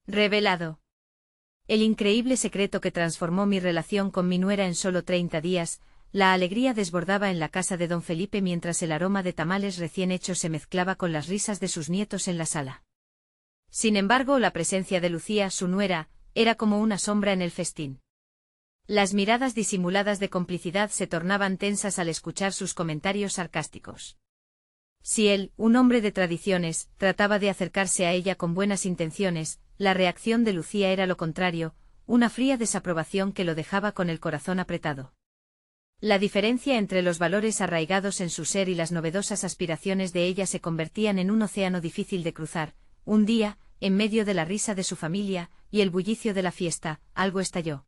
Revelado. El increíble secreto que transformó mi relación con mi nuera en solo 30 días, la alegría desbordaba en la casa de don Felipe mientras el aroma de tamales recién hechos se mezclaba con las risas de sus nietos en la sala. Sin embargo, la presencia de Lucía, su nuera, era como una sombra en el festín. Las miradas disimuladas de complicidad se tornaban tensas al escuchar sus comentarios sarcásticos. Si él, un hombre de tradiciones, trataba de acercarse a ella con buenas intenciones, la reacción de Lucía era lo contrario, una fría desaprobación que lo dejaba con el corazón apretado. La diferencia entre los valores arraigados en su ser y las novedosas aspiraciones de ella se convertían en un océano difícil de cruzar. Un día, en medio de la risa de su familia y el bullicio de la fiesta, algo estalló.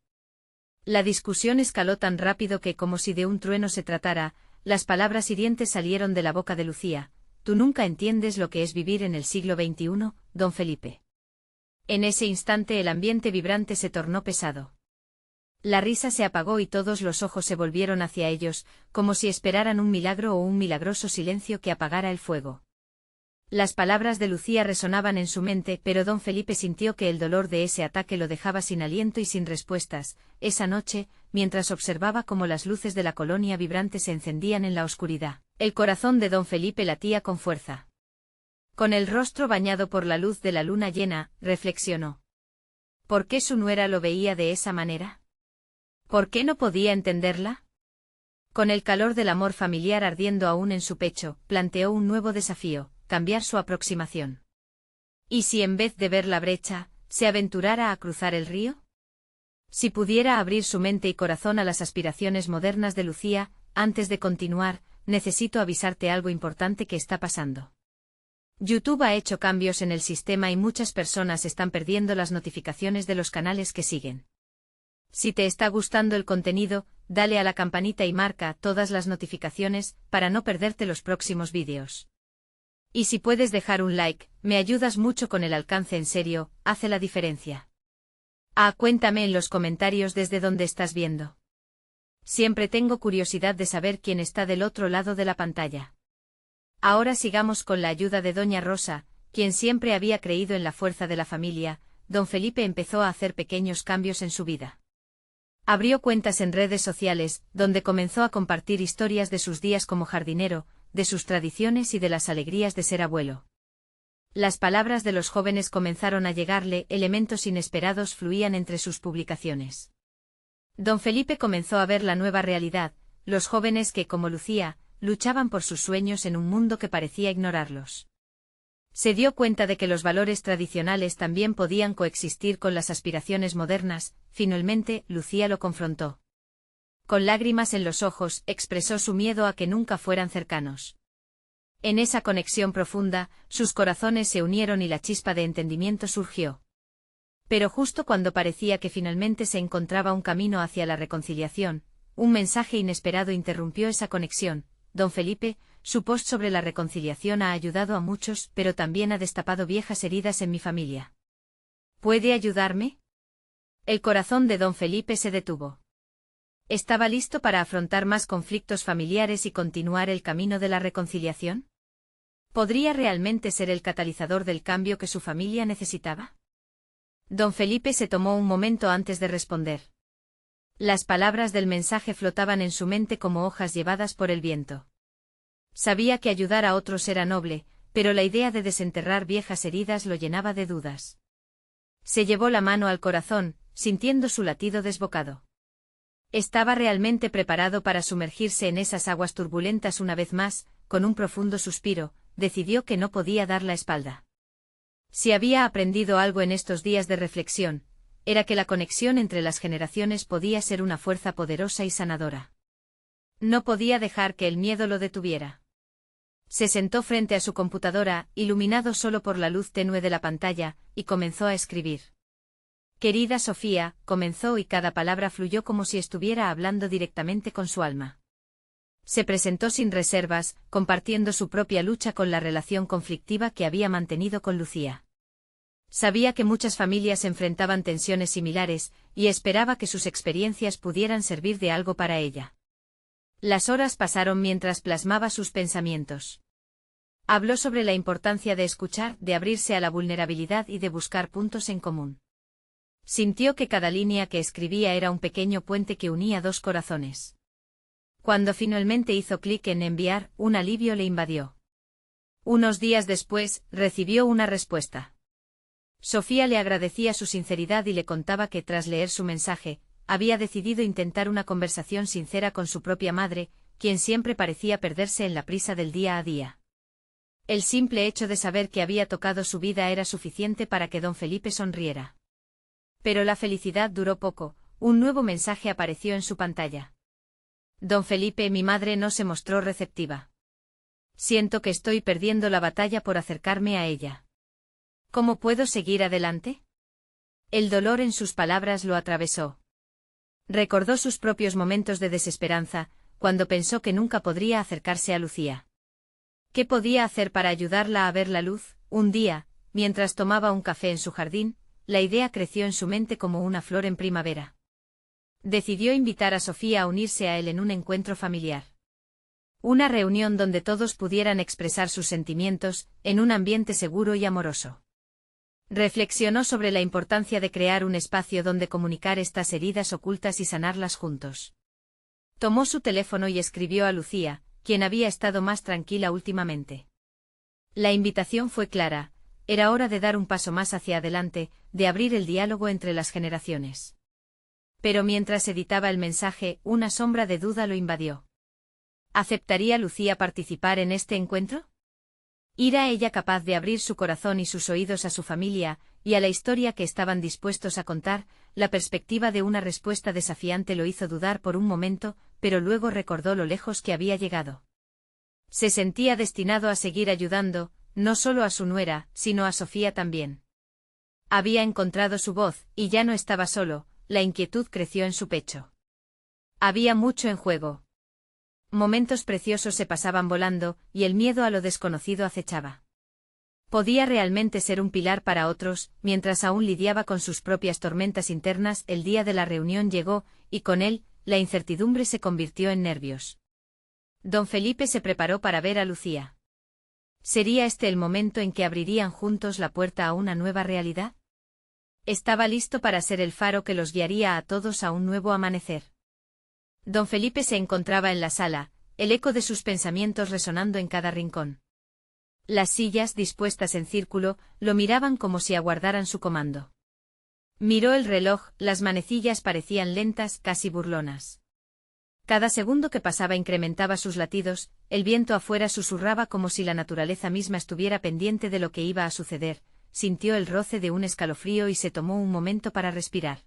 La discusión escaló tan rápido que, como si de un trueno se tratara, las palabras hirientes salieron de la boca de Lucía. «Tú nunca entiendes lo que es vivir en el siglo XXI, don Felipe». En ese instante el ambiente vibrante se tornó pesado. La risa se apagó y todos los ojos se volvieron hacia ellos, como si esperaran un milagro o un milagroso silencio que apagara el fuego. Las palabras de Lucía resonaban en su mente, pero don Felipe sintió que el dolor de ese ataque lo dejaba sin aliento y sin respuestas. Esa noche, mientras observaba cómo las luces de la colonia vibrante se encendían en la oscuridad, el corazón de don Felipe latía con fuerza. Con el rostro bañado por la luz de la luna llena, reflexionó. ¿Por qué su nuera lo veía de esa manera? ¿Por qué no podía entenderla? Con el calor del amor familiar ardiendo aún en su pecho, planteó un nuevo desafío: cambiar su aproximación. ¿Y si en vez de ver la brecha, se aventurara a cruzar el río? Si pudiera abrir su mente y corazón a las aspiraciones modernas de Lucía. Antes de continuar, necesito avisarte algo importante que está pasando. YouTube ha hecho cambios en el sistema y muchas personas están perdiendo las notificaciones de los canales que siguen. Si te está gustando el contenido, dale a la campanita y marca todas las notificaciones para no perderte los próximos vídeos. Y si puedes dejar un like, me ayudas mucho con el alcance, en serio, hace la diferencia. Cuéntame en los comentarios desde dónde estás viendo. Siempre tengo curiosidad de saber quién está del otro lado de la pantalla. Ahora sigamos con la ayuda de doña Rosa, quien siempre había creído en la fuerza de la familia. Don Felipe empezó a hacer pequeños cambios en su vida. Abrió cuentas en redes sociales, donde comenzó a compartir historias de sus días como jardinero, de sus tradiciones y de las alegrías de ser abuelo. Las palabras de los jóvenes comenzaron a llegarle, elementos inesperados fluían entre sus publicaciones. Don Felipe comenzó a ver la nueva realidad, los jóvenes que, como Lucía, luchaban por sus sueños en un mundo que parecía ignorarlos. Se dio cuenta de que los valores tradicionales también podían coexistir con las aspiraciones modernas. Finalmente, Lucía lo confrontó. Con lágrimas en los ojos, expresó su miedo a que nunca fueran cercanos. En esa conexión profunda, sus corazones se unieron y la chispa de entendimiento surgió. Pero justo cuando parecía que finalmente se encontraba un camino hacia la reconciliación, un mensaje inesperado interrumpió esa conexión. Don Felipe, su post sobre la reconciliación ha ayudado a muchos, pero también ha destapado viejas heridas en mi familia. ¿Puede ayudarme? El corazón de don Felipe se detuvo. ¿Estaba listo para afrontar más conflictos familiares y continuar el camino de la reconciliación? ¿Podría realmente ser el catalizador del cambio que su familia necesitaba? Don Felipe se tomó un momento antes de responder. Las palabras del mensaje flotaban en su mente como hojas llevadas por el viento. Sabía que ayudar a otros era noble, pero la idea de desenterrar viejas heridas lo llenaba de dudas. Se llevó la mano al corazón, sintiendo su latido desbocado. ¿Estaba realmente preparado para sumergirse en esas aguas turbulentas una vez más? Con un profundo suspiro, decidió que no podía dar la espalda. Si había aprendido algo en estos días de reflexión, era que la conexión entre las generaciones podía ser una fuerza poderosa y sanadora. No podía dejar que el miedo lo detuviera. Se sentó frente a su computadora, iluminado solo por la luz tenue de la pantalla, y comenzó a escribir. Querida Sofía, comenzó y cada palabra fluyó como si estuviera hablando directamente con su alma. Se presentó sin reservas, compartiendo su propia lucha con la relación conflictiva que había mantenido con Lucía. Sabía que muchas familias enfrentaban tensiones similares, y esperaba que sus experiencias pudieran servir de algo para ella. Las horas pasaron mientras plasmaba sus pensamientos. Habló sobre la importancia de escuchar, de abrirse a la vulnerabilidad y de buscar puntos en común. Sintió que cada línea que escribía era un pequeño puente que unía dos corazones. Cuando finalmente hizo clic en enviar, un alivio le invadió. Unos días después, recibió una respuesta. Sofía le agradecía su sinceridad y le contaba que tras leer su mensaje, había decidido intentar una conversación sincera con su propia madre, quien siempre parecía perderse en la prisa del día a día. El simple hecho de saber que había tocado su vida era suficiente para que don Felipe sonriera. Pero la felicidad duró poco, un nuevo mensaje apareció en su pantalla. Don Felipe, mi madre no se mostró receptiva. Siento que estoy perdiendo la batalla por acercarme a ella. ¿Cómo puedo seguir adelante? El dolor en sus palabras lo atravesó. Recordó sus propios momentos de desesperanza, cuando pensó que nunca podría acercarse a Lucía. ¿Qué podía hacer para ayudarla a ver la luz? Un día, mientras tomaba un café en su jardín, la idea creció en su mente como una flor en primavera. Decidió invitar a Sofía a unirse a él en un encuentro familiar. Una reunión donde todos pudieran expresar sus sentimientos, en un ambiente seguro y amoroso. Reflexionó sobre la importancia de crear un espacio donde comunicar estas heridas ocultas y sanarlas juntos. Tomó su teléfono y escribió a Lucía, quien había estado más tranquila últimamente. La invitación fue clara, era hora de dar un paso más hacia adelante, de abrir el diálogo entre las generaciones. Pero mientras editaba el mensaje, una sombra de duda lo invadió. ¿Aceptaría Lucía participar en este encuentro? ¿Era ella capaz de abrir su corazón y sus oídos a su familia, y a la historia que estaban dispuestos a contar? La perspectiva de una respuesta desafiante lo hizo dudar por un momento, pero luego recordó lo lejos que había llegado. Se sentía destinado a seguir ayudando, no solo a su nuera, sino a Sofía también. Había encontrado su voz, y ya no estaba solo, la inquietud creció en su pecho. Había mucho en juego. Momentos preciosos se pasaban volando, y el miedo a lo desconocido acechaba. Podía realmente ser un pilar para otros, mientras aún lidiaba con sus propias tormentas internas. El día de la reunión llegó, y con él, la incertidumbre se convirtió en nervios. Don Felipe se preparó para ver a Lucía. ¿Sería este el momento en que abrirían juntos la puerta a una nueva realidad? Estaba listo para ser el faro que los guiaría a todos a un nuevo amanecer. Don Felipe se encontraba en la sala, el eco de sus pensamientos resonando en cada rincón. Las sillas, dispuestas en círculo, lo miraban como si aguardaran su comando. Miró el reloj, las manecillas parecían lentas, casi burlonas. Cada segundo que pasaba incrementaba sus latidos, el viento afuera susurraba como si la naturaleza misma estuviera pendiente de lo que iba a suceder. Sintió el roce de un escalofrío y se tomó un momento para respirar.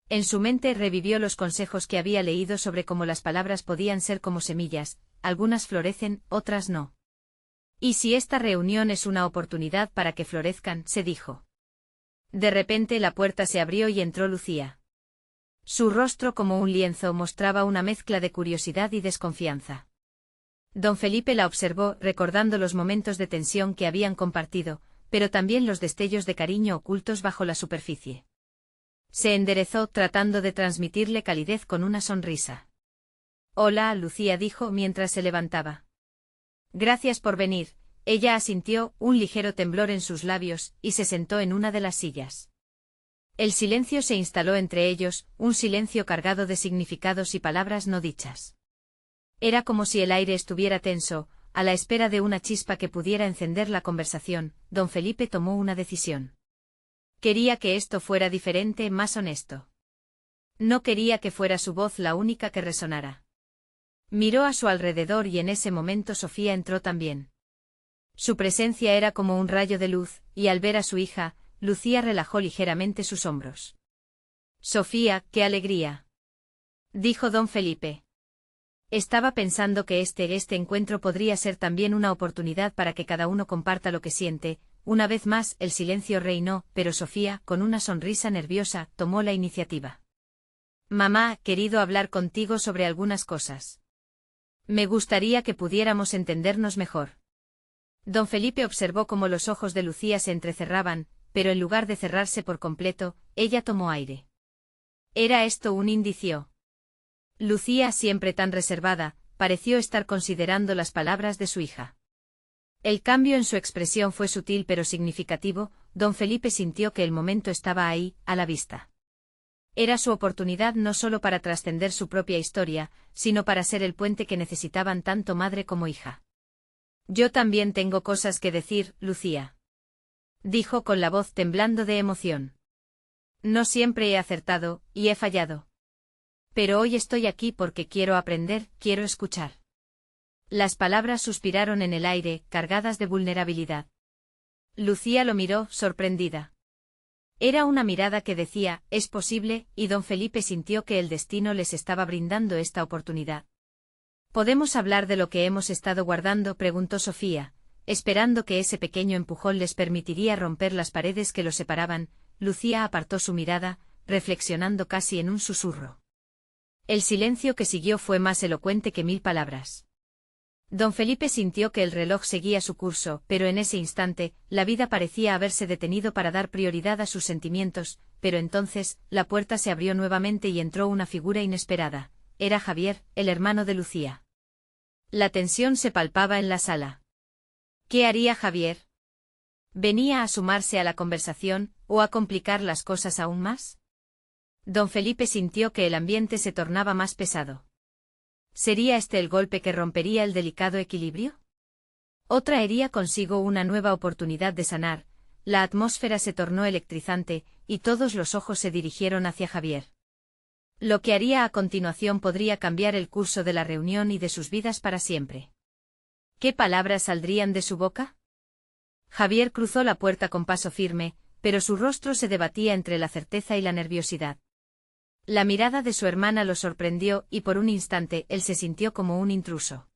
En su mente revivió los consejos que había leído sobre cómo las palabras podían ser como semillas, algunas florecen, otras no. ¿Y si esta reunión es una oportunidad para que florezcan?, se dijo. De repente la puerta se abrió y entró Lucía. Su rostro como un lienzo mostraba una mezcla de curiosidad y desconfianza. Don Felipe la observó, recordando los momentos de tensión que habían compartido, pero también los destellos de cariño ocultos bajo la superficie. Se enderezó tratando de transmitirle calidez con una sonrisa. Hola, Lucía dijo mientras se levantaba. Gracias por venir, ella asintió, un ligero temblor en sus labios, y se sentó en una de las sillas. El silencio se instaló entre ellos, un silencio cargado de significados y palabras no dichas. Era como si el aire estuviera tenso, a la espera de una chispa que pudiera encender la conversación. Don Felipe tomó una decisión. Quería que esto fuera diferente, más honesto. No quería que fuera su voz la única que resonara. Miró a su alrededor y en ese momento Sofía entró también. Su presencia era como un rayo de luz, y al ver a su hija, Lucía relajó ligeramente sus hombros. Sofía, qué alegría, dijo don Felipe. Estaba pensando que este encuentro podría ser también una oportunidad para que cada uno comparta lo que siente. Una vez más, el silencio reinó, pero Sofía, con una sonrisa nerviosa, tomó la iniciativa. Mamá, querido hablar contigo sobre algunas cosas. Me gustaría que pudiéramos entendernos mejor. Don Felipe observó cómo los ojos de Lucía se entrecerraban, pero en lugar de cerrarse por completo, ella tomó aire. ¿Era esto un indicio? Lucía, siempre tan reservada, pareció estar considerando las palabras de su hija. El cambio en su expresión fue sutil pero significativo. Don Felipe sintió que el momento estaba ahí, a la vista. Era su oportunidad no solo para trascender su propia historia, sino para ser el puente que necesitaban tanto madre como hija. Yo también tengo cosas que decir, Lucía. Dijo con la voz temblando de emoción. No siempre he acertado, y he fallado. Pero hoy estoy aquí porque quiero aprender, quiero escuchar. Las palabras suspiraron en el aire, cargadas de vulnerabilidad. Lucía lo miró, sorprendida. Era una mirada que decía, es posible, y don Felipe sintió que el destino les estaba brindando esta oportunidad. ¿Podemos hablar de lo que hemos estado guardando?, preguntó Sofía, esperando que ese pequeño empujón les permitiría romper las paredes que los separaban. Lucía apartó su mirada, reflexionando casi en un susurro. El silencio que siguió fue más elocuente que 1000 palabras. Don Felipe sintió que el reloj seguía su curso, pero en ese instante, la vida parecía haberse detenido para dar prioridad a sus sentimientos, pero entonces, la puerta se abrió nuevamente y entró una figura inesperada. Era Javier, el hermano de Lucía. La tensión se palpaba en la sala. ¿Qué haría Javier? ¿Venía a sumarse a la conversación, o a complicar las cosas aún más? Don Felipe sintió que el ambiente se tornaba más pesado. ¿Sería este el golpe que rompería el delicado equilibrio? ¿O traería consigo una nueva oportunidad de sanar? La atmósfera se tornó electrizante, y todos los ojos se dirigieron hacia Javier. Lo que haría a continuación podría cambiar el curso de la reunión y de sus vidas para siempre. ¿Qué palabras saldrían de su boca? Javier cruzó la puerta con paso firme, pero su rostro se debatía entre la certeza y la nerviosidad. La mirada de su hermana lo sorprendió y por un instante él se sintió como un intruso.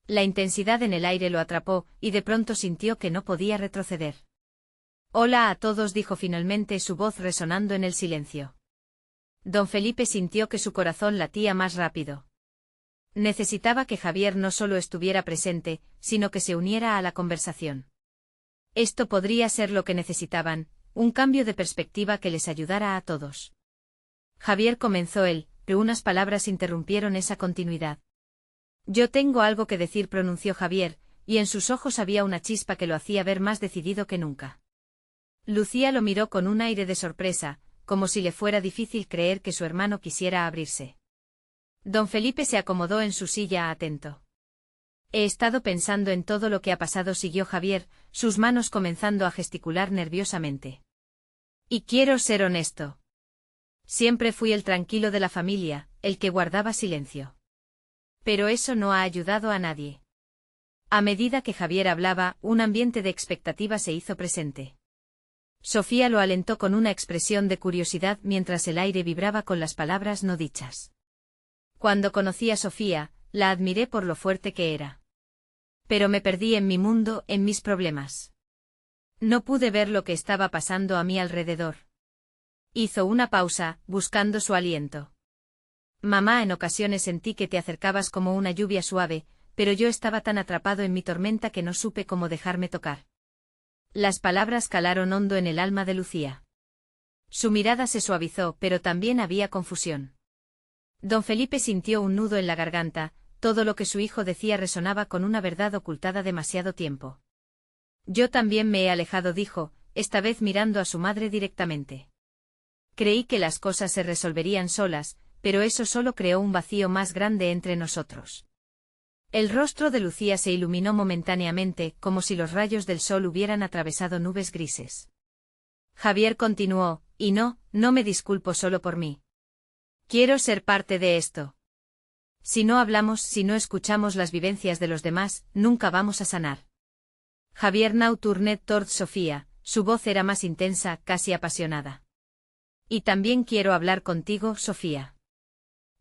La intensidad en el aire lo atrapó y de pronto sintió que no podía retroceder. Hola a todos, dijo finalmente, su voz resonando en el silencio. Don Felipe sintió que su corazón latía más rápido. Necesitaba que Javier no solo estuviera presente, sino que se uniera a la conversación. Esto podría ser lo que necesitaban, un cambio de perspectiva que les ayudara a todos. Javier comenzó él, pero unas palabras interrumpieron esa continuidad. Yo tengo algo que decir, pronunció Javier, y en sus ojos había una chispa que lo hacía ver más decidido que nunca. Lucía lo miró con un aire de sorpresa, como si le fuera difícil creer que su hermano quisiera abrirse. Don Felipe se acomodó en su silla atento. He estado pensando en todo lo que ha pasado, siguió Javier, sus manos comenzando a gesticular nerviosamente. Y quiero ser honesto. Siempre fui el tranquilo de la familia, el que guardaba silencio. Pero eso no ha ayudado a nadie. A medida que Javier hablaba, un ambiente de expectativa se hizo presente. Sofía lo alentó con una expresión de curiosidad mientras el aire vibraba con las palabras no dichas. Cuando conocí a Sofía, la admiré por lo fuerte que era. Pero me perdí en mi mundo, en mis problemas. No pude ver lo que estaba pasando a mi alrededor. Hizo una pausa, buscando su aliento. Mamá, en ocasiones sentí que te acercabas como una lluvia suave, pero yo estaba tan atrapado en mi tormenta que no supe cómo dejarme tocar. Las palabras calaron hondo en el alma de Lucía. Su mirada se suavizó, pero también había confusión. Don Felipe sintió un nudo en la garganta, todo lo que su hijo decía resonaba con una verdad ocultada demasiado tiempo. Yo también me he alejado, dijo, esta vez mirando a su madre directamente. Creí que las cosas se resolverían solas, pero eso solo creó un vacío más grande entre nosotros. El rostro de Lucía se iluminó momentáneamente, como si los rayos del sol hubieran atravesado nubes grises. Javier continuó, y no me disculpo solo por mí. Quiero ser parte de esto. Si no hablamos, si no escuchamos las vivencias de los demás, nunca vamos a sanar. Javier now tournait toward Sofía, su voz era más intensa, casi apasionada. Y también quiero hablar contigo, Sofía.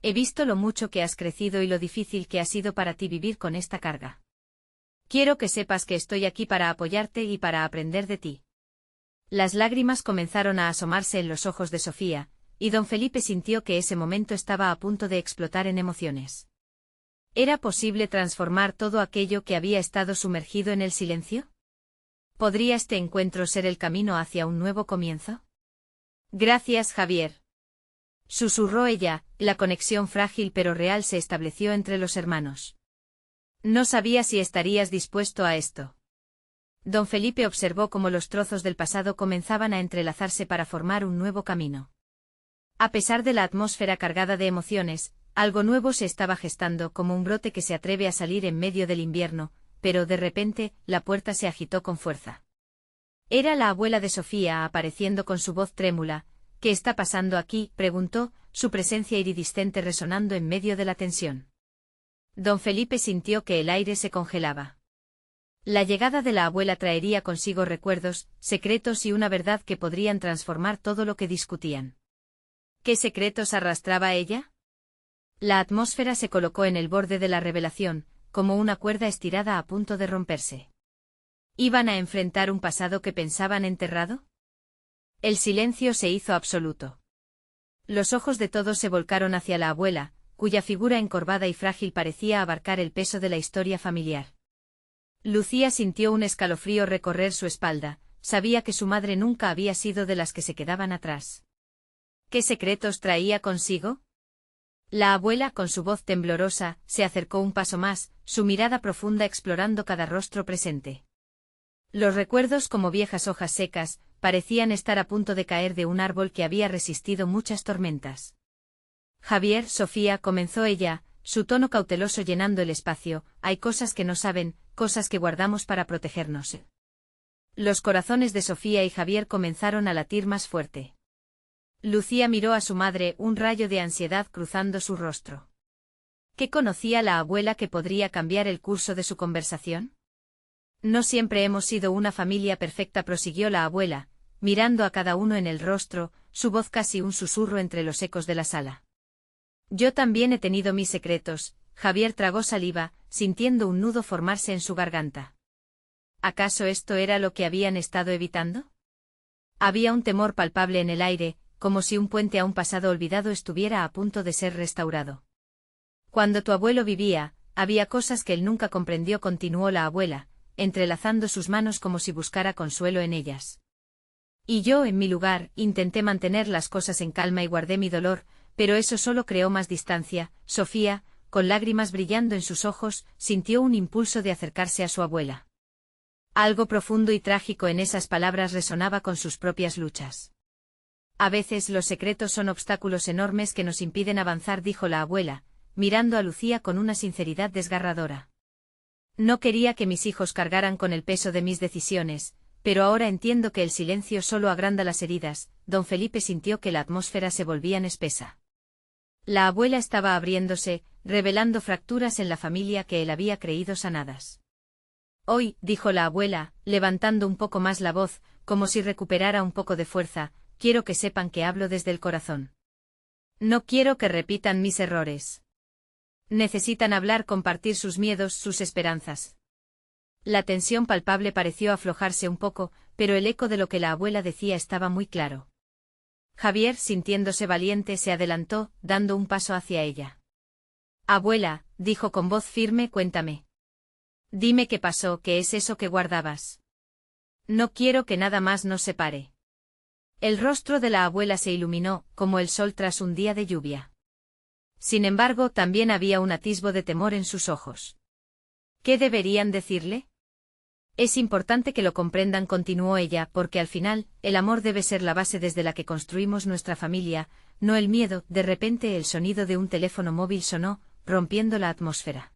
He visto lo mucho que has crecido y lo difícil que ha sido para ti vivir con esta carga. Quiero que sepas que estoy aquí para apoyarte y para aprender de ti. Las lágrimas comenzaron a asomarse en los ojos de Sofía, y don Felipe sintió que ese momento estaba a punto de explotar en emociones. ¿Era posible transformar todo aquello que había estado sumergido en el silencio? ¿Podría este encuentro ser el camino hacia un nuevo comienzo? Gracias, Javier. Susurró ella, la conexión frágil pero real se estableció entre los hermanos. No sabía si estarías dispuesto a esto. Don Felipe observó cómo los trozos del pasado comenzaban a entrelazarse para formar un nuevo camino. A pesar de la atmósfera cargada de emociones, algo nuevo se estaba gestando como un brote que se atreve a salir en medio del invierno, pero de repente, la puerta se agitó con fuerza. Era la abuela de Sofía apareciendo con su voz trémula. «¿Qué está pasando aquí?», preguntó, su presencia iridiscente resonando en medio de la tensión. Don Felipe sintió que el aire se congelaba. La llegada de la abuela traería consigo recuerdos, secretos y una verdad que podrían transformar todo lo que discutían. ¿Qué secretos arrastraba ella? La atmósfera se colocó en el borde de la revelación, como una cuerda estirada a punto de romperse. ¿Iban a enfrentar un pasado que pensaban enterrado? El silencio se hizo absoluto. Los ojos de todos se volcaron hacia la abuela, cuya figura encorvada y frágil parecía abarcar el peso de la historia familiar. Lucía sintió un escalofrío recorrer su espalda, sabía que su madre nunca había sido de las que se quedaban atrás. ¿Qué secretos traía consigo? La abuela, con su voz temblorosa, se acercó un paso más, su mirada profunda explorando cada rostro presente. Los recuerdos, como viejas hojas secas, parecían estar a punto de caer de un árbol que había resistido muchas tormentas. Javier, Sofía, comenzó ella, su tono cauteloso llenando el espacio, hay cosas que no saben, cosas que guardamos para protegernos. Los corazones de Sofía y Javier comenzaron a latir más fuerte. Lucía miró a su madre, un rayo de ansiedad cruzando su rostro. ¿Qué conocía la abuela que podría cambiar el curso de su conversación? No siempre hemos sido una familia perfecta, prosiguió la abuela, mirando a cada uno en el rostro, su voz casi un susurro entre los ecos de la sala. Yo también he tenido mis secretos. Javier tragó saliva, sintiendo un nudo formarse en su garganta. ¿Acaso esto era lo que habían estado evitando? Había un temor palpable en el aire, como si un puente a un pasado olvidado estuviera a punto de ser restaurado. Cuando tu abuelo vivía, había cosas que él nunca comprendió, continuó la abuela, entrelazando sus manos como si buscara consuelo en ellas. Y yo, en mi lugar, intenté mantener las cosas en calma y guardé mi dolor, pero eso solo creó más distancia. Sofía, con lágrimas brillando en sus ojos, sintió un impulso de acercarse a su abuela. Algo profundo y trágico en esas palabras resonaba con sus propias luchas. A veces los secretos son obstáculos enormes que nos impiden avanzar, dijo la abuela, mirando a Lucía con una sinceridad desgarradora. No quería que mis hijos cargaran con el peso de mis decisiones, pero ahora entiendo que el silencio solo agranda las heridas. Don Felipe sintió que la atmósfera se volvía espesa. La abuela estaba abriéndose, revelando fracturas en la familia que él había creído sanadas. Hoy, dijo la abuela, levantando un poco más la voz, como si recuperara un poco de fuerza, quiero que sepan que hablo desde el corazón. No quiero que repitan mis errores. Necesitan hablar, compartir sus miedos, sus esperanzas. La tensión palpable pareció aflojarse un poco, pero el eco de lo que la abuela decía estaba muy claro. Javier, sintiéndose valiente, se adelantó, dando un paso hacia ella. Abuela, dijo con voz firme, cuéntame. Dime qué pasó, qué es eso que guardabas. No quiero que nada más nos separe. El rostro de la abuela se iluminó, como el sol tras un día de lluvia. Sin embargo, también había un atisbo de temor en sus ojos. ¿Qué deberían decirle? Es importante que lo comprendan, continuó ella, porque al final, el amor debe ser la base desde la que construimos nuestra familia, no el miedo. De repente el sonido de un teléfono móvil sonó, rompiendo la atmósfera.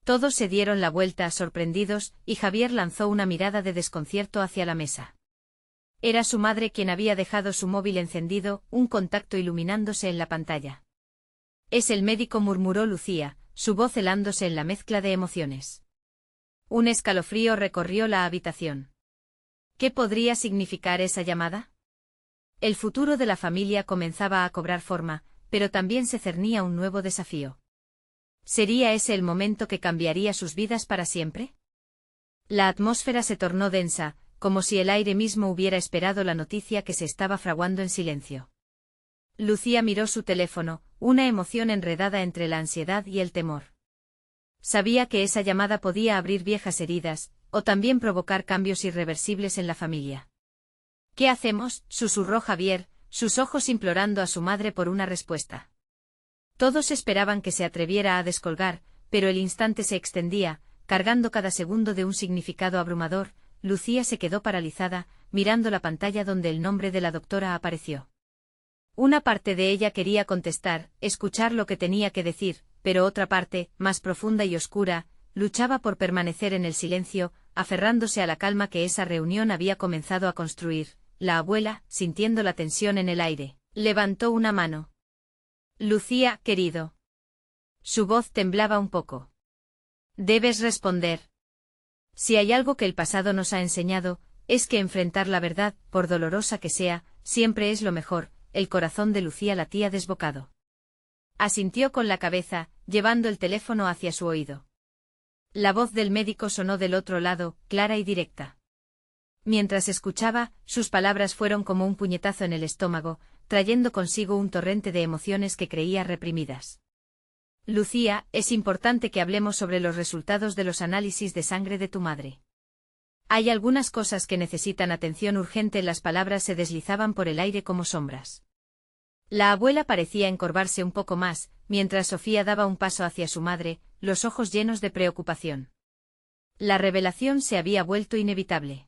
Todos se dieron la vuelta, sorprendidos, y Javier lanzó una mirada de desconcierto hacia la mesa. Era su madre quien había dejado su móvil encendido, un contacto iluminándose en la pantalla. Es el médico, murmuró Lucía, su voz helándose en la mezcla de emociones. Un escalofrío recorrió la habitación. ¿Qué podría significar esa llamada? El futuro de la familia comenzaba a cobrar forma, pero también se cernía un nuevo desafío. ¿Sería ese el momento que cambiaría sus vidas para siempre? La atmósfera se tornó densa, como si el aire mismo hubiera esperado la noticia que se estaba fraguando en silencio. Lucía miró su teléfono, una emoción enredada entre la ansiedad y el temor. Sabía que esa llamada podía abrir viejas heridas, o también provocar cambios irreversibles en la familia. ¿Qué hacemos?, susurró Javier, sus ojos implorando a su madre por una respuesta. Todos esperaban que se atreviera a descolgar, pero el instante se extendía, cargando cada segundo de un significado abrumador. Lucía se quedó paralizada, mirando la pantalla donde el nombre de la doctora apareció. Una parte de ella quería contestar, escuchar lo que tenía que decir, pero otra parte, más profunda y oscura, luchaba por permanecer en el silencio, aferrándose a la calma que esa reunión había comenzado a construir. La abuela, sintiendo la tensión en el aire, levantó una mano. Lucía, querido. Su voz temblaba un poco. Debes responder. Si hay algo que el pasado nos ha enseñado, es que enfrentar la verdad, por dolorosa que sea, siempre es lo mejor. El corazón de Lucía latía desbocado. Asintió con la cabeza, llevando el teléfono hacia su oído. La voz del médico sonó del otro lado, clara y directa. Mientras escuchaba, sus palabras fueron como un puñetazo en el estómago, trayendo consigo un torrente de emociones que creía reprimidas. Lucía, es importante que hablemos sobre los resultados de los análisis de sangre de tu madre. Hay algunas cosas que necesitan atención urgente. Las palabras se deslizaban por el aire como sombras. La abuela parecía encorvarse un poco más, mientras Sofía daba un paso hacia su madre, los ojos llenos de preocupación. La revelación se había vuelto inevitable.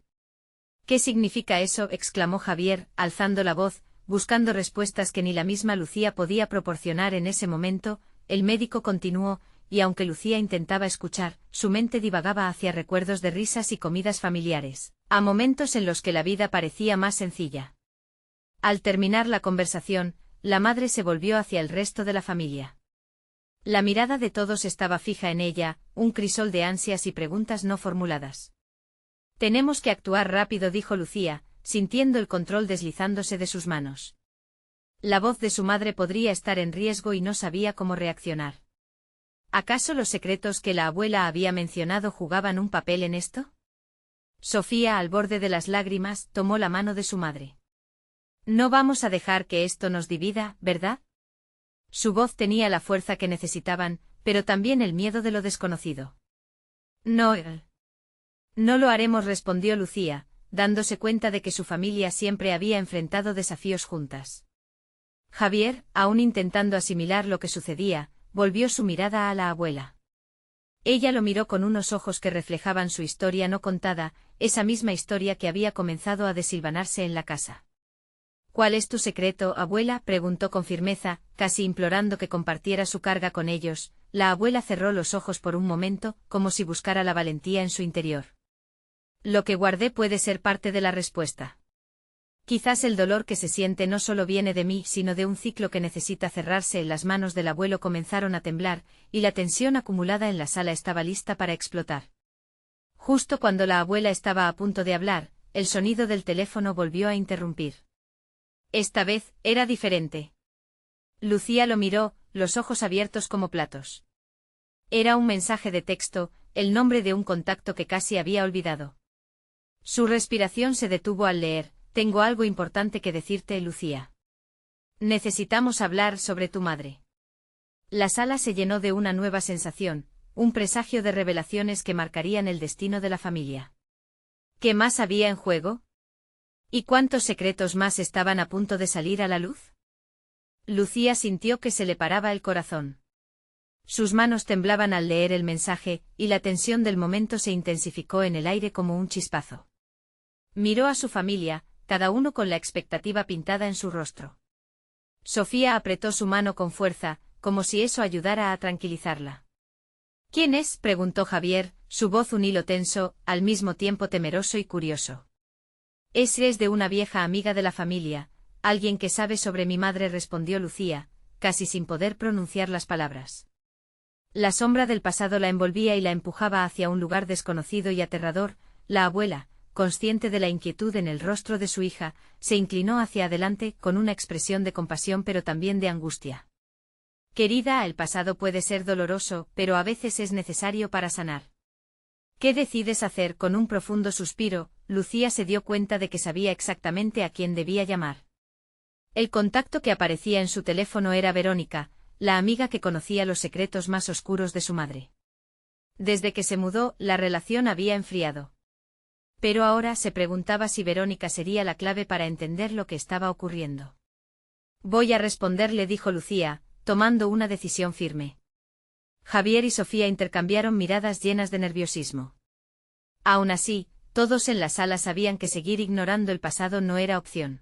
¿Qué significa eso?, exclamó Javier, alzando la voz, buscando respuestas que ni la misma Lucía podía proporcionar en ese momento. El médico continuó, y aunque Lucía intentaba escuchar, su mente divagaba hacia recuerdos de risas y comidas familiares, a momentos en los que la vida parecía más sencilla. Al terminar la conversación, la madre se volvió hacia el resto de la familia. La mirada de todos estaba fija en ella, un crisol de ansias y preguntas no formuladas. Tenemos que actuar rápido, dijo Lucía, sintiendo el control deslizándose de sus manos. La voz de su madre podría estar en riesgo y no sabía cómo reaccionar. ¿Acaso los secretos que la abuela había mencionado jugaban un papel en esto? Sofía, al borde de las lágrimas, tomó la mano de su madre. No vamos a dejar que esto nos divida, ¿verdad? Su voz tenía la fuerza que necesitaban, pero también el miedo de lo desconocido. No. No lo haremos, respondió Lucía, dándose cuenta de que su familia siempre había enfrentado desafíos juntas. Javier, aún intentando asimilar lo que sucedía, volvió su mirada a la abuela. Ella lo miró con unos ojos que reflejaban su historia no contada, esa misma historia que había comenzado a desilvanarse en la casa. ¿Cuál es tu secreto, abuela?, preguntó con firmeza, casi implorando que compartiera su carga con ellos. La abuela cerró los ojos por un momento, como si buscara la valentía en su interior. Lo que guardé puede ser parte de la respuesta. Quizás el dolor que se siente no solo viene de mí, sino de un ciclo que necesita cerrarse. Las manos del abuelo comenzaron a temblar, y la tensión acumulada en la sala estaba lista para explotar. Justo cuando la abuela estaba a punto de hablar, el sonido del teléfono volvió a interrumpir. Esta vez, era diferente. Lucía lo miró, los ojos abiertos como platos. Era un mensaje de texto, el nombre de un contacto que casi había olvidado. Su respiración se detuvo al leer. Tengo algo importante que decirte, Lucía. Necesitamos hablar sobre tu madre. La sala se llenó de una nueva sensación, un presagio de revelaciones que marcarían el destino de la familia. ¿Qué más había en juego? ¿Y cuántos secretos más estaban a punto de salir a la luz? Lucía sintió que se le paraba el corazón. Sus manos temblaban al leer el mensaje, y la tensión del momento se intensificó en el aire como un chispazo. Miró a su familia, cada uno con la expectativa pintada en su rostro. Sofía apretó su mano con fuerza, como si eso ayudara a tranquilizarla. ¿Quién es?, preguntó Javier, su voz un hilo tenso, al mismo tiempo temeroso y curioso. Es de una vieja amiga de la familia, alguien que sabe sobre mi madre, respondió Lucía, casi sin poder pronunciar las palabras. La sombra del pasado la envolvía y la empujaba hacia un lugar desconocido y aterrador. La abuela, consciente de la inquietud en el rostro de su hija, se inclinó hacia adelante con una expresión de compasión pero también de angustia. Querida, el pasado puede ser doloroso, pero a veces es necesario para sanar. ¿Qué decides hacer? Con un profundo suspiro, Lucía se dio cuenta de que sabía exactamente a quién debía llamar. El contacto que aparecía en su teléfono era Verónica, la amiga que conocía los secretos más oscuros de su madre. Desde que se mudó, la relación había enfriado. Pero ahora se preguntaba si Verónica sería la clave para entender lo que estaba ocurriendo. Voy a responderle, dijo Lucía, tomando una decisión firme. Javier y Sofía intercambiaron miradas llenas de nerviosismo. Aún así, todos en la sala sabían que seguir ignorando el pasado no era opción.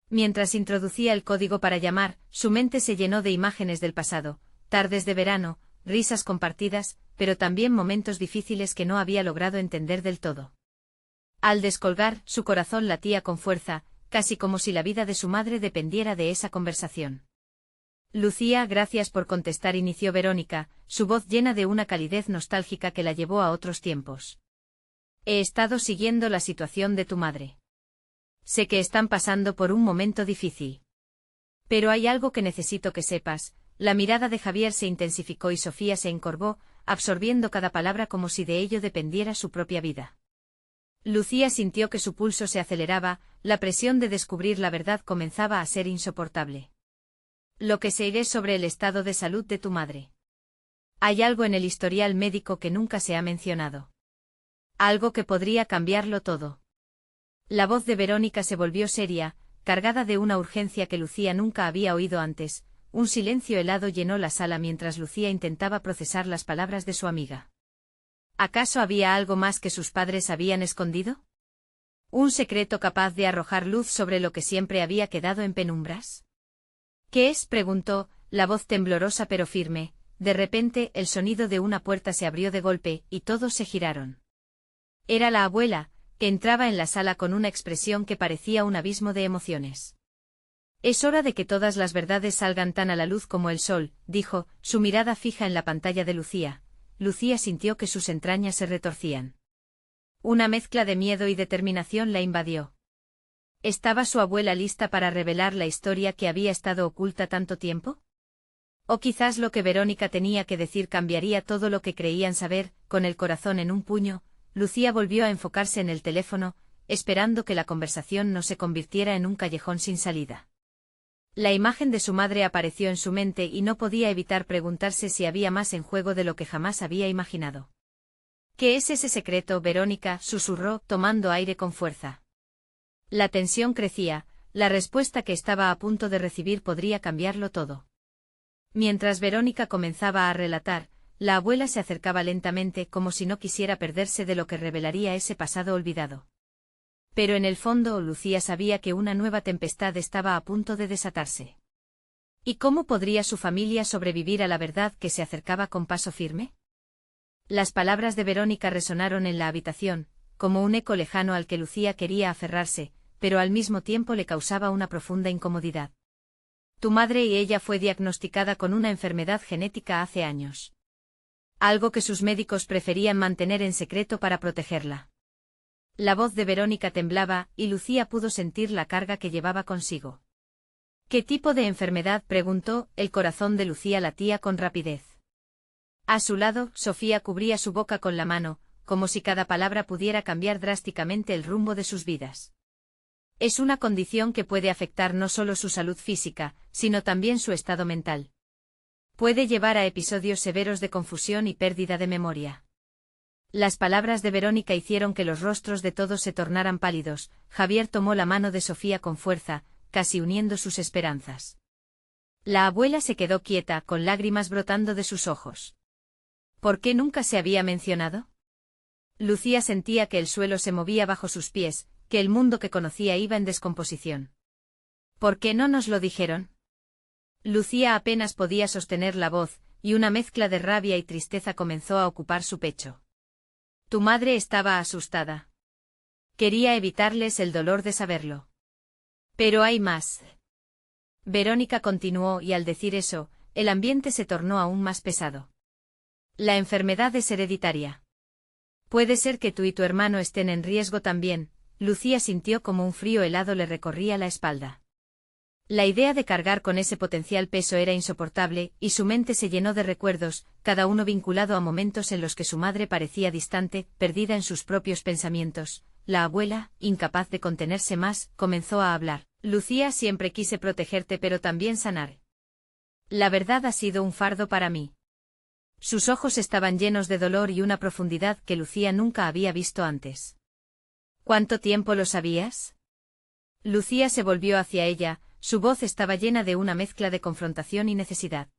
Mientras introducía el código para llamar, su mente se llenó de imágenes del pasado, tardes de verano, risas compartidas, pero también momentos difíciles que no había logrado entender del todo. Al descolgar, su corazón latía con fuerza, casi como si la vida de su madre dependiera de esa conversación. Lucía, gracias por contestar, inició Verónica, su voz llena de una calidez nostálgica que la llevó a otros tiempos. He estado siguiendo la situación de tu madre. Sé que están pasando por un momento difícil. Pero hay algo que necesito que sepas. La mirada de Javier se intensificó y Sofía se encorvó, absorbiendo cada palabra como si de ello dependiera su propia vida. Lucía sintió que su pulso se aceleraba, la presión de descubrir la verdad comenzaba a ser insoportable. Lo que sé sobre el estado de salud de tu madre. Hay algo en el historial médico que nunca se ha mencionado. Algo que podría cambiarlo todo. La voz de Verónica se volvió seria, cargada de una urgencia que Lucía nunca había oído antes. Un silencio helado llenó la sala mientras Lucía intentaba procesar las palabras de su amiga. ¿Acaso había algo más que sus padres habían escondido? ¿Un secreto capaz de arrojar luz sobre lo que siempre había quedado en penumbras? ¿Qué es?, preguntó, la voz temblorosa pero firme. De repente, el sonido de una puerta se abrió de golpe, y todos se giraron. Era la abuela, que entraba en la sala con una expresión que parecía un abismo de emociones. Es hora de que todas las verdades salgan tan a la luz como el sol, dijo, su mirada fija en la pantalla de Lucía. Lucía sintió que sus entrañas se retorcían. Una mezcla de miedo y determinación la invadió. ¿Estaba su abuela lista para revelar la historia que había estado oculta tanto tiempo? O quizás lo que Verónica tenía que decir cambiaría todo lo que creían saber. Con el corazón en un puño, Lucía volvió a enfocarse en el teléfono, esperando que la conversación no se convirtiera en un callejón sin salida. La imagen de su madre apareció en su mente y no podía evitar preguntarse si había más en juego de lo que jamás había imaginado. ¿Qué es ese secreto, Verónica?, susurró, tomando aire con fuerza. La tensión crecía, la respuesta que estaba a punto de recibir podría cambiarlo todo. Mientras Verónica comenzaba a relatar, la abuela se acercaba lentamente como si no quisiera perderse de lo que revelaría ese pasado olvidado. Pero en el fondo Lucía sabía que una nueva tempestad estaba a punto de desatarse. ¿Y cómo podría su familia sobrevivir a la verdad que se acercaba con paso firme? Las palabras de Verónica resonaron en la habitación, como un eco lejano al que Lucía quería aferrarse, pero al mismo tiempo le causaba una profunda incomodidad. Tu madre y ella fue diagnosticada con una enfermedad genética hace años. Algo que sus médicos preferían mantener en secreto para protegerla. La voz de Verónica temblaba, y Lucía pudo sentir la carga que llevaba consigo. ¿Qué tipo de enfermedad?, preguntó, el corazón de Lucía latía con rapidez. A su lado, Sofía cubría su boca con la mano, como si cada palabra pudiera cambiar drásticamente el rumbo de sus vidas. Es una condición que puede afectar no solo su salud física, sino también su estado mental. Puede llevar a episodios severos de confusión y pérdida de memoria. Las palabras de Verónica hicieron que los rostros de todos se tornaran pálidos. Javier tomó la mano de Sofía con fuerza, casi uniendo sus esperanzas. La abuela se quedó quieta, con lágrimas brotando de sus ojos. ¿Por qué nunca se había mencionado? Lucía sentía que el suelo se movía bajo sus pies, que el mundo que conocía iba en descomposición. ¿Por qué no nos lo dijeron? Lucía apenas podía sostener la voz, y una mezcla de rabia y tristeza comenzó a ocupar su pecho. Tu madre estaba asustada. Quería evitarles el dolor de saberlo. Pero hay más. Verónica continuó y al decir eso, el ambiente se tornó aún más pesado. La enfermedad es hereditaria. Puede ser que tú y tu hermano estén en riesgo también. Lucía sintió como un frío helado le recorría la espalda. La idea de cargar con ese potencial peso era insoportable, y su mente se llenó de recuerdos, cada uno vinculado a momentos en los que su madre parecía distante, perdida en sus propios pensamientos. La abuela, incapaz de contenerse más, comenzó a hablar. Lucía, siempre quise protegerte pero también sanar. La verdad ha sido un fardo para mí. Sus ojos estaban llenos de dolor y una profundidad que Lucía nunca había visto antes. ¿Cuánto tiempo lo sabías? Lucía se volvió hacia ella. Su voz estaba llena de una mezcla de confrontación y necesidad.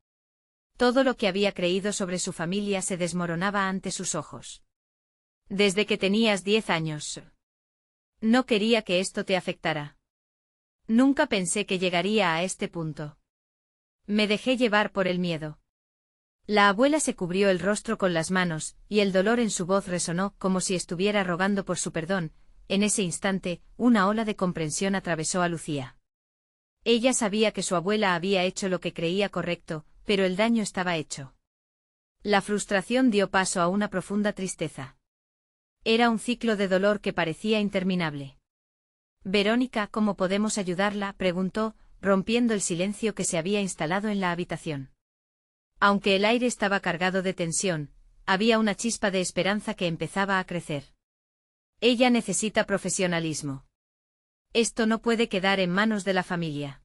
Todo lo que había creído sobre su familia se desmoronaba ante sus ojos. Desde que tenías 10 años. No quería que esto te afectara. Nunca pensé que llegaría a este punto. Me dejé llevar por el miedo. La abuela se cubrió el rostro con las manos, y el dolor en su voz resonó como si estuviera rogando por su perdón. En ese instante, una ola de comprensión atravesó a Lucía. Ella sabía que su abuela había hecho lo que creía correcto, pero el daño estaba hecho. La frustración dio paso a una profunda tristeza. Era un ciclo de dolor que parecía interminable. Verónica, ¿cómo podemos ayudarla?, preguntó, rompiendo el silencio que se había instalado en la habitación. Aunque el aire estaba cargado de tensión, había una chispa de esperanza que empezaba a crecer. Ella necesita profesionalismo. Esto no puede quedar en manos de la familia.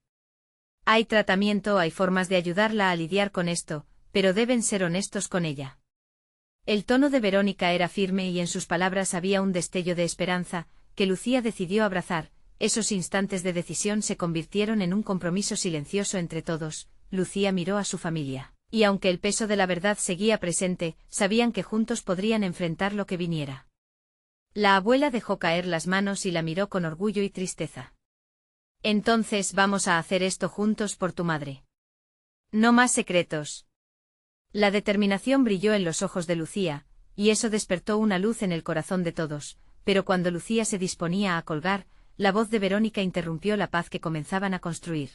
Hay tratamiento, hay formas de ayudarla a lidiar con esto, pero deben ser honestos con ella. El tono de Verónica era firme y en sus palabras había un destello de esperanza, que Lucía decidió abrazar. Esos instantes de decisión se convirtieron en un compromiso silencioso entre todos. Lucía miró a su familia, y aunque el peso de la verdad seguía presente, sabían que juntos podrían enfrentar lo que viniera. La abuela dejó caer las manos y la miró con orgullo y tristeza. Entonces vamos a hacer esto juntos por tu madre. No más secretos. La determinación brilló en los ojos de Lucía, y eso despertó una luz en el corazón de todos, pero cuando Lucía se disponía a colgar, la voz de Verónica interrumpió la paz que comenzaban a construir.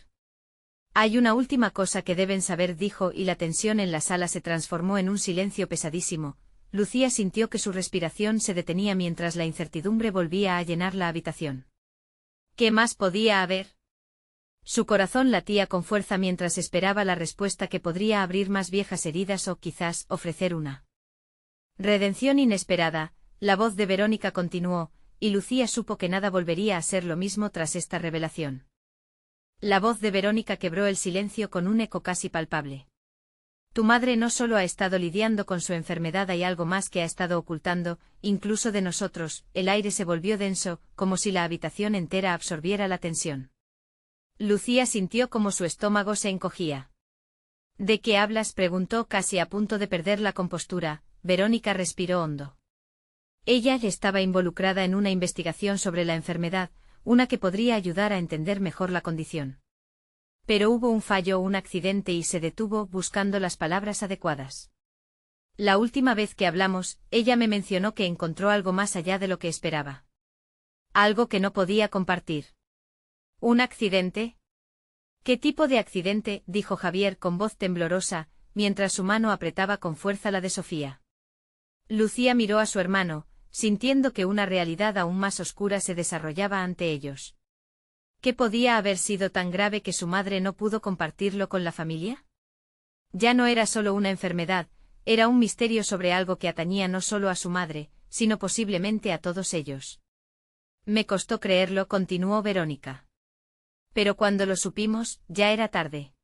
Hay una última cosa que deben saber, dijo, y la tensión en la sala se transformó en un silencio pesadísimo. Lucía sintió que su respiración se detenía mientras la incertidumbre volvía a llenar la habitación. ¿Qué más podía haber? Su corazón latía con fuerza mientras esperaba la respuesta que podría abrir más viejas heridas o quizás ofrecer una redención inesperada. La voz de Verónica continuó, y Lucía supo que nada volvería a ser lo mismo tras esta revelación. La voz de Verónica quebró el silencio con un eco casi palpable. Tu madre no solo ha estado lidiando con su enfermedad, hay algo más que ha estado ocultando, incluso de nosotros. El aire se volvió denso, como si la habitación entera absorbiera la tensión. Lucía sintió como su estómago se encogía. ¿De qué hablas?, preguntó, casi a punto de perder la compostura. Verónica respiró hondo. Ella estaba involucrada en una investigación sobre la enfermedad, una que podría ayudar a entender mejor la condición. Pero hubo un fallo, un accidente, y se detuvo buscando las palabras adecuadas. La última vez que hablamos, ella me mencionó que encontró algo más allá de lo que esperaba. Algo que no podía compartir. ¿Un accidente? ¿Qué tipo de accidente?, dijo Javier con voz temblorosa, mientras su mano apretaba con fuerza la de Sofía. Lucía miró a su hermano, sintiendo que una realidad aún más oscura se desarrollaba ante ellos. ¿Qué podía haber sido tan grave que su madre no pudo compartirlo con la familia? Ya no era solo una enfermedad, era un misterio sobre algo que atañía no solo a su madre, sino posiblemente a todos ellos. Me costó creerlo, continuó Verónica. Pero cuando lo supimos, ya era tarde.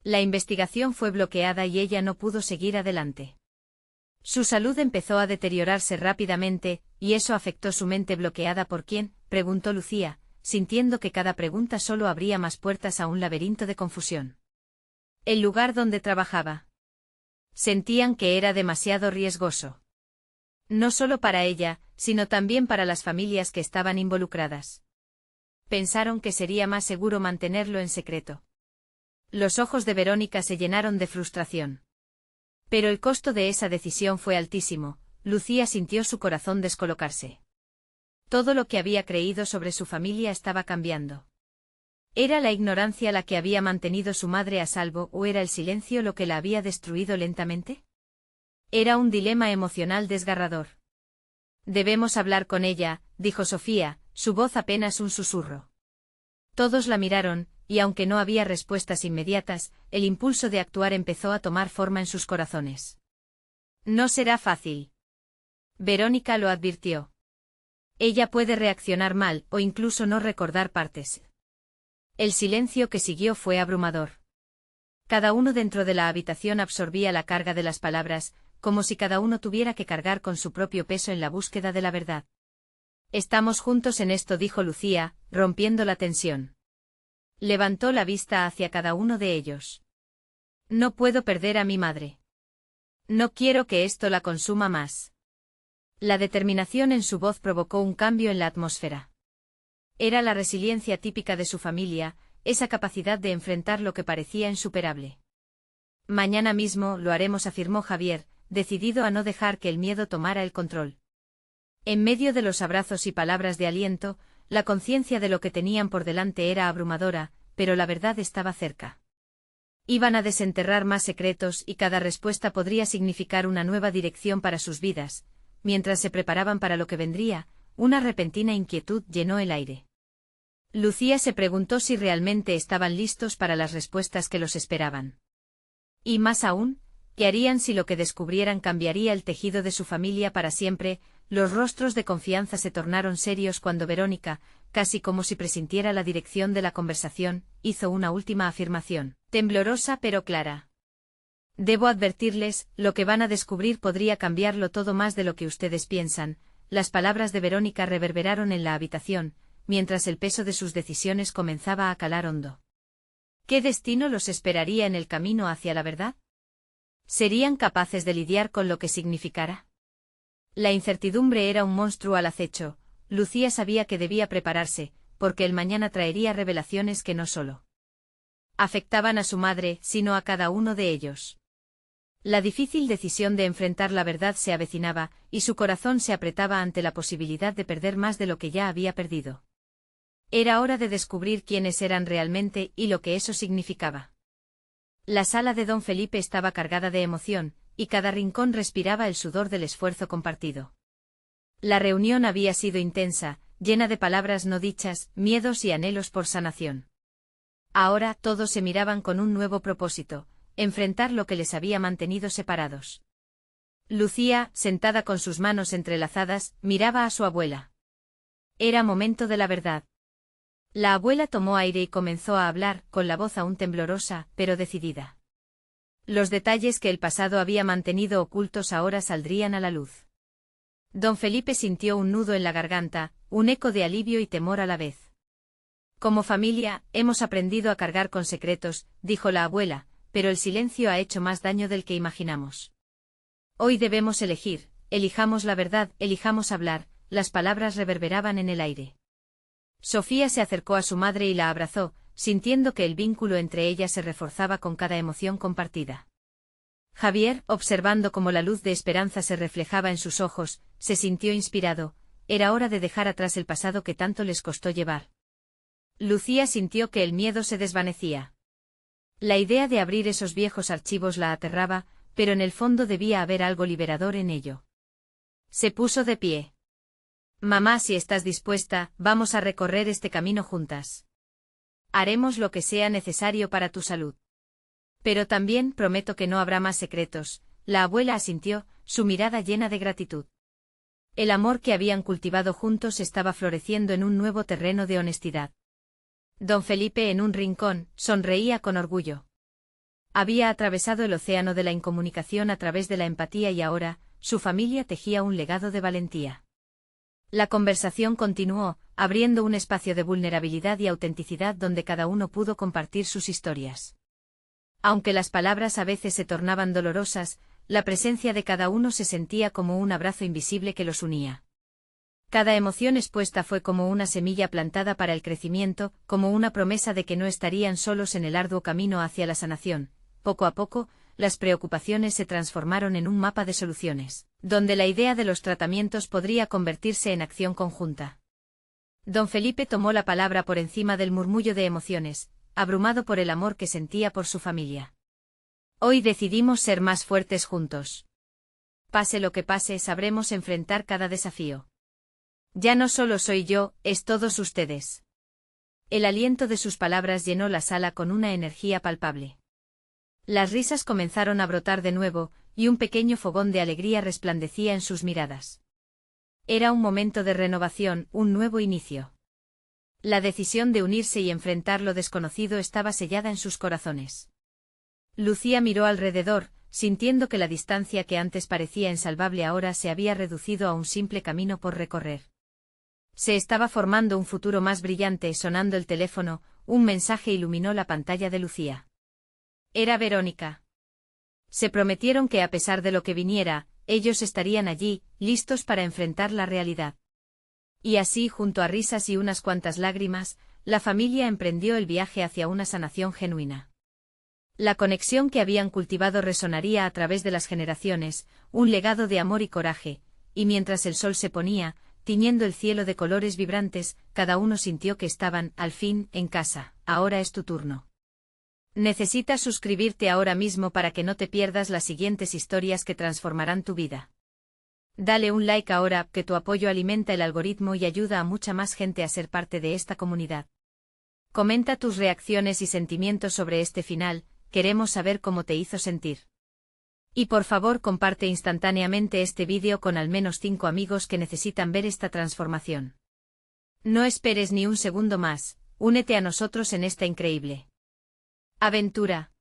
La investigación fue bloqueada y ella no pudo seguir adelante. Su salud empezó a deteriorarse rápidamente, y eso afectó su mente. ¿Bloqueada por quién?, preguntó Lucía, sintiendo que cada pregunta solo abría más puertas a un laberinto de confusión. El lugar donde trabajaba. Sentían que era demasiado riesgoso. No solo para ella, sino también para las familias que estaban involucradas. Pensaron que sería más seguro mantenerlo en secreto. Los ojos de Verónica se llenaron de frustración. Pero el costo de esa decisión fue altísimo. Lucía sintió su corazón descolocarse. Todo lo que había creído sobre su familia estaba cambiando. ¿Era la ignorancia la que había mantenido su madre a salvo o era el silencio lo que la había destruido lentamente? Era un dilema emocional desgarrador. Debemos hablar con ella, dijo Sofía, su voz apenas un susurro. Todos la miraron, y aunque no había respuestas inmediatas, el impulso de actuar empezó a tomar forma en sus corazones. No será fácil. Verónica lo advirtió. Ella puede reaccionar mal o incluso no recordar partes. El silencio que siguió fue abrumador. Cada uno dentro de la habitación absorbía la carga de las palabras, como si cada uno tuviera que cargar con su propio peso en la búsqueda de la verdad. Estamos juntos en esto, dijo Lucía, rompiendo la tensión. Levantó la vista hacia cada uno de ellos. No puedo perder a mi madre. No quiero que esto la consuma más. La determinación en su voz provocó un cambio en la atmósfera. Era la resiliencia típica de su familia, esa capacidad de enfrentar lo que parecía insuperable. Mañana mismo lo haremos, afirmó Javier, decidido a no dejar que el miedo tomara el control. En medio de los abrazos y palabras de aliento, la conciencia de lo que tenían por delante era abrumadora, pero la verdad estaba cerca. Iban a desenterrar más secretos y cada respuesta podría significar una nueva dirección para sus vidas. Mientras se preparaban para lo que vendría, una repentina inquietud llenó el aire. Lucía se preguntó si realmente estaban listos para las respuestas que los esperaban. Y más aún, ¿qué harían si lo que descubrieran cambiaría el tejido de su familia para siempre? Los rostros de confianza se tornaron serios cuando Verónica, casi como si presintiera la dirección de la conversación, hizo una última afirmación, temblorosa pero clara. Debo advertirles, lo que van a descubrir podría cambiarlo todo más de lo que ustedes piensan. Las palabras de Verónica reverberaron en la habitación, mientras el peso de sus decisiones comenzaba a calar hondo. ¿Qué destino los esperaría en el camino hacia la verdad? ¿Serían capaces de lidiar con lo que significara? La incertidumbre era un monstruo al acecho. Lucía sabía que debía prepararse, porque el mañana traería revelaciones que no solo afectaban a su madre, sino a cada uno de ellos. La difícil decisión de enfrentar la verdad se avecinaba, y su corazón se apretaba ante la posibilidad de perder más de lo que ya había perdido. Era hora de descubrir quiénes eran realmente y lo que eso significaba. La sala de don Felipe estaba cargada de emoción, y cada rincón respiraba el sudor del esfuerzo compartido. La reunión había sido intensa, llena de palabras no dichas, miedos y anhelos por sanación. Ahora todos se miraban con un nuevo propósito, enfrentar lo que les había mantenido separados. Lucía, sentada con sus manos entrelazadas, miraba a su abuela. Era momento de la verdad. La abuela tomó aire y comenzó a hablar, con la voz aún temblorosa, pero decidida. Los detalles que el pasado había mantenido ocultos ahora saldrían a la luz. Don Felipe sintió un nudo en la garganta, un eco de alivio y temor a la vez. Como familia, hemos aprendido a cargar con secretos, dijo la abuela, pero el silencio ha hecho más daño del que imaginamos. Hoy debemos elegir, elijamos la verdad, elijamos hablar. Las palabras reverberaban en el aire. Sofía se acercó a su madre y la abrazó, sintiendo que el vínculo entre ellas se reforzaba con cada emoción compartida. Javier, observando cómo la luz de esperanza se reflejaba en sus ojos, se sintió inspirado. Era hora de dejar atrás el pasado que tanto les costó llevar. Lucía sintió que el miedo se desvanecía. La idea de abrir esos viejos archivos la aterraba, pero en el fondo debía haber algo liberador en ello. Se puso de pie. Mamá, si estás dispuesta, vamos a recorrer este camino juntas. Haremos lo que sea necesario para tu salud. Pero también prometo que no habrá más secretos. La abuela asintió, su mirada llena de gratitud. El amor que habían cultivado juntos estaba floreciendo en un nuevo terreno de honestidad. Don Felipe, en un rincón, sonreía con orgullo. Había atravesado el océano de la incomunicación a través de la empatía y ahora, su familia tejía un legado de valentía. La conversación continuó, abriendo un espacio de vulnerabilidad y autenticidad donde cada uno pudo compartir sus historias. Aunque las palabras a veces se tornaban dolorosas, la presencia de cada uno se sentía como un abrazo invisible que los unía. Cada emoción expuesta fue como una semilla plantada para el crecimiento, como una promesa de que no estarían solos en el arduo camino hacia la sanación. Poco a poco, las preocupaciones se transformaron en un mapa de soluciones, donde la idea de los tratamientos podría convertirse en acción conjunta. Don Felipe tomó la palabra por encima del murmullo de emociones, abrumado por el amor que sentía por su familia. Hoy decidimos ser más fuertes juntos. Pase lo que pase, sabremos enfrentar cada desafío. Ya no solo soy yo, es todos ustedes. El aliento de sus palabras llenó la sala con una energía palpable. Las risas comenzaron a brotar de nuevo, y un pequeño fogón de alegría resplandecía en sus miradas. Era un momento de renovación, un nuevo inicio. La decisión de unirse y enfrentar lo desconocido estaba sellada en sus corazones. Lucía miró alrededor, sintiendo que la distancia que antes parecía insalvable ahora se había reducido a un simple camino por recorrer. Se estaba formando un futuro más brillante. Sonando el teléfono, un mensaje iluminó la pantalla de Lucía. Era Verónica. Se prometieron que a pesar de lo que viniera, ellos estarían allí, listos para enfrentar la realidad. Y así, junto a risas y unas cuantas lágrimas, la familia emprendió el viaje hacia una sanación genuina. La conexión que habían cultivado resonaría a través de las generaciones, un legado de amor y coraje, y mientras el sol se ponía, tiñendo el cielo de colores vibrantes, cada uno sintió que estaban, al fin, en casa. Ahora es tu turno. Necesitas suscribirte ahora mismo para que no te pierdas las siguientes historias que transformarán tu vida. Dale un like ahora, que tu apoyo alimenta el algoritmo y ayuda a mucha más gente a ser parte de esta comunidad. Comenta tus reacciones y sentimientos sobre este final, queremos saber cómo te hizo sentir. Y por favor comparte instantáneamente este vídeo con al menos 5 amigos que necesitan ver esta transformación. No esperes ni un segundo más, únete a nosotros en esta increíble aventura.